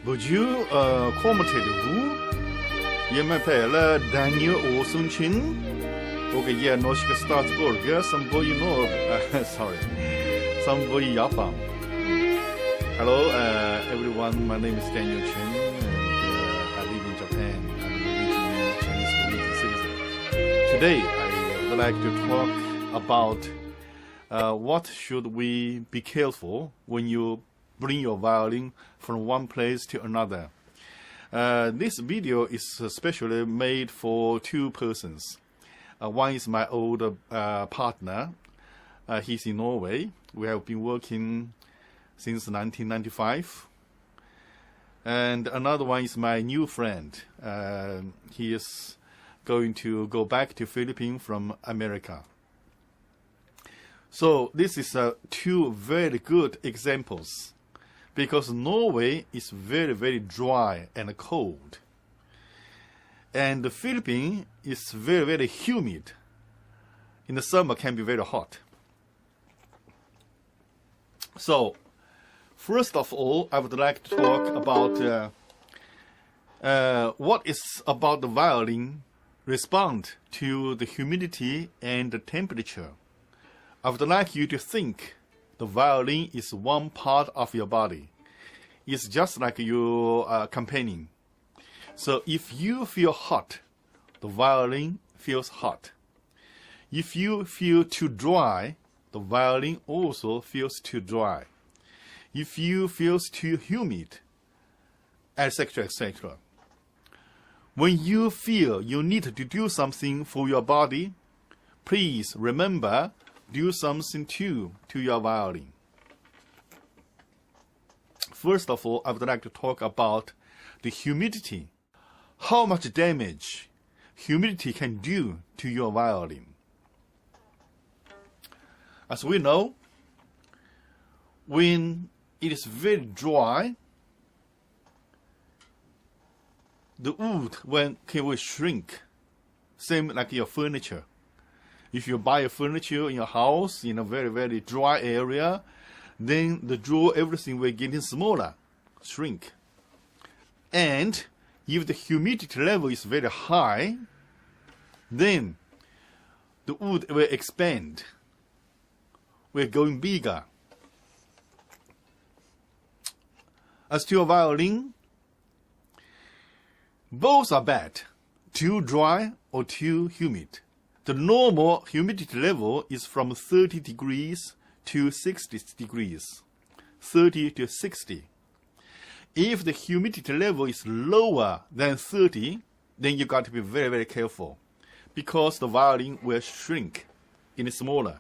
Would you commentate who? Je m'appelle Daniel Olsen-Chin. Okay, yeah, no, she can start Burger. Some boy you know. Sorry. Some boy Japan. Hello, everyone. My name is Daniel Chin, and I live in Japan. I'm a Chinese Norwegian citizen. Today, I would like to talk about what should we be careful when you bring your violin from one place to another. This video is specially made for two persons. One is my old partner. He's in Norway. We have been working since 1995. And another one is my new friend. He is going to go back to Philippines from America. So this is two very good examples, because Norway is very, very dry and cold. And the Philippines is very, very humid. In the summer can be very hot. So, first of all, I would like to talk about what is about the violin respond to the humidity and the temperature. I would like you to think the violin is one part of your body. It's just like your companion. So if you feel hot, the violin feels hot. If you feel too dry, the violin also feels too dry. If you feel too humid, etc., etc. When you feel you need to do something for your body, please remember, do something too to your violin. First of all, I would like to talk about the humidity. How much damage humidity can do to your violin. As we know, when it is very dry, the wood will shrink, same like your furniture. If you buy a furniture in your house in a very, very dry area, then the drawer, everything will get smaller, shrink. And if the humidity level is very high, then the wood will expand. We're going bigger. As to your violin, both are bad, too dry or too humid. The normal humidity level is from 30 degrees to 60 degrees, 30 to 60. If the humidity level is lower than 30, then you got to be very, very careful, because the violin will shrink, get smaller.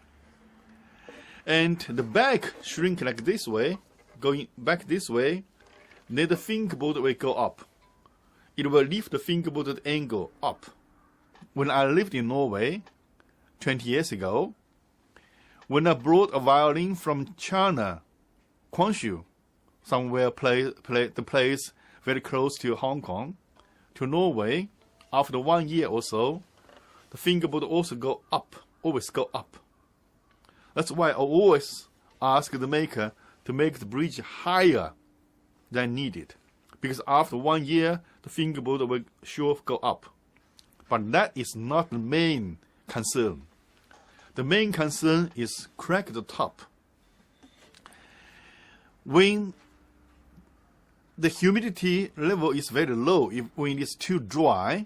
And the back shrink like this way, going back this way, then the fingerboard will go up. It will lift the fingerboard at angle up. When I lived in Norway 20 years ago, when I brought a violin from China, Guangzhou, somewhere the place very close to Hong Kong, to Norway, after 1 year or so, the fingerboard also go up, always go up. That's why I always ask the maker to make the bridge higher than needed, because after 1 year, the fingerboard will sure go up. But that is not the main concern. The main concern is crack the top. When the humidity level is very low, when it's too dry,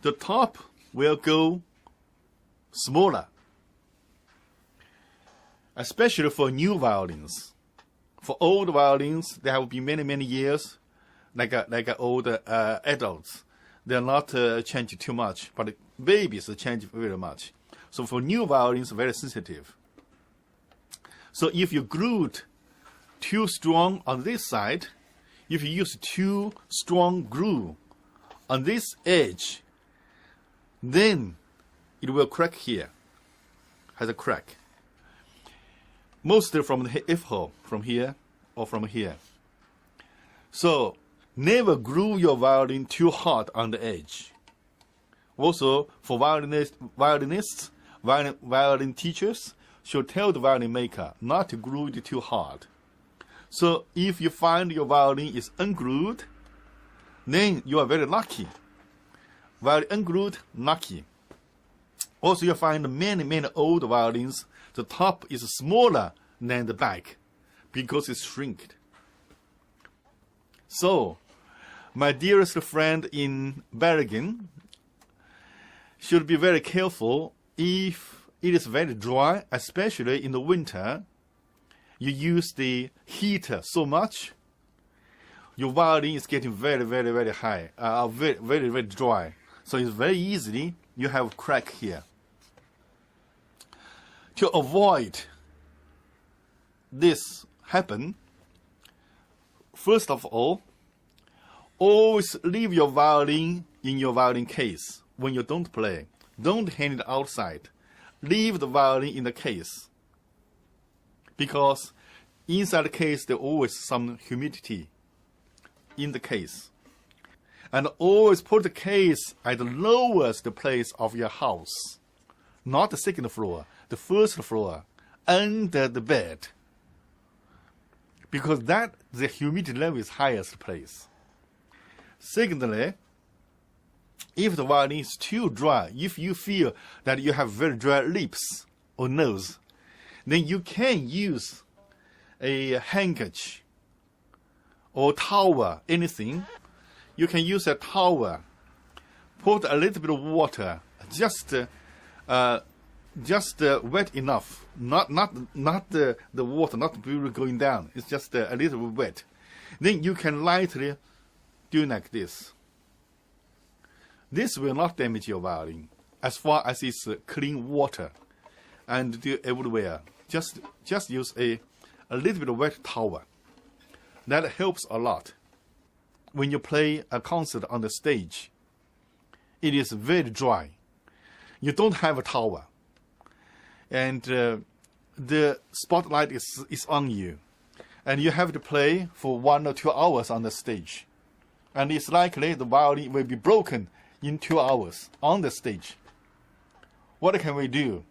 the top will go smaller. Especially for new violins. For old violins, they have been many, many years, like old adults. They're not changing too much, but babies change very much. So for new violins, very sensitive. So if you glued too strong on this side, if you use too strong glue on this edge, then it will crack here, has a crack. Mostly from the F-hole, from here or from here. So never glue your violin too hard on the edge. Also, for violinists, violin teachers should tell the violin maker not to glue it too hard. So if you find your violin is unglued, then you are very lucky. While unglued, lucky. Also, you find many old violins, the top is smaller than the back because it's shrinked. So, my dearest friend in Bergen should be very careful if it is very dry, especially in the winter. You use the heater so much, your violin is getting very high, very dry. So it's very easily you have a crack here. To avoid this happen, first of all, always leave your violin in your violin case when you don't play. Don't hang it outside. Leave the violin in the case. Because inside the case there's always some humidity in the case. And always put the case at the lowest place of your house. Not the second floor, the first floor, under the bed. Because that the humidity level is highest place. Secondly, if the violin is too dry, if you feel that you have very dry lips or nose, then you can use a handkerchief or towel, anything. You can use a towel, put a little bit of water, just wet enough, not the water, not really going down. It's just a little bit wet. Then you can lightly do like this. This will not damage your violin as far as it's clean water, and do everywhere. Just use a little bit of wet towel. That helps a lot. When you play a concert on the stage, it is very dry. You don't have a towel, and the spotlight is on you, and you have to play for 1 or 2 hours on the stage, and it's likely the violin will be broken in 2 hours on the stage. What can we do?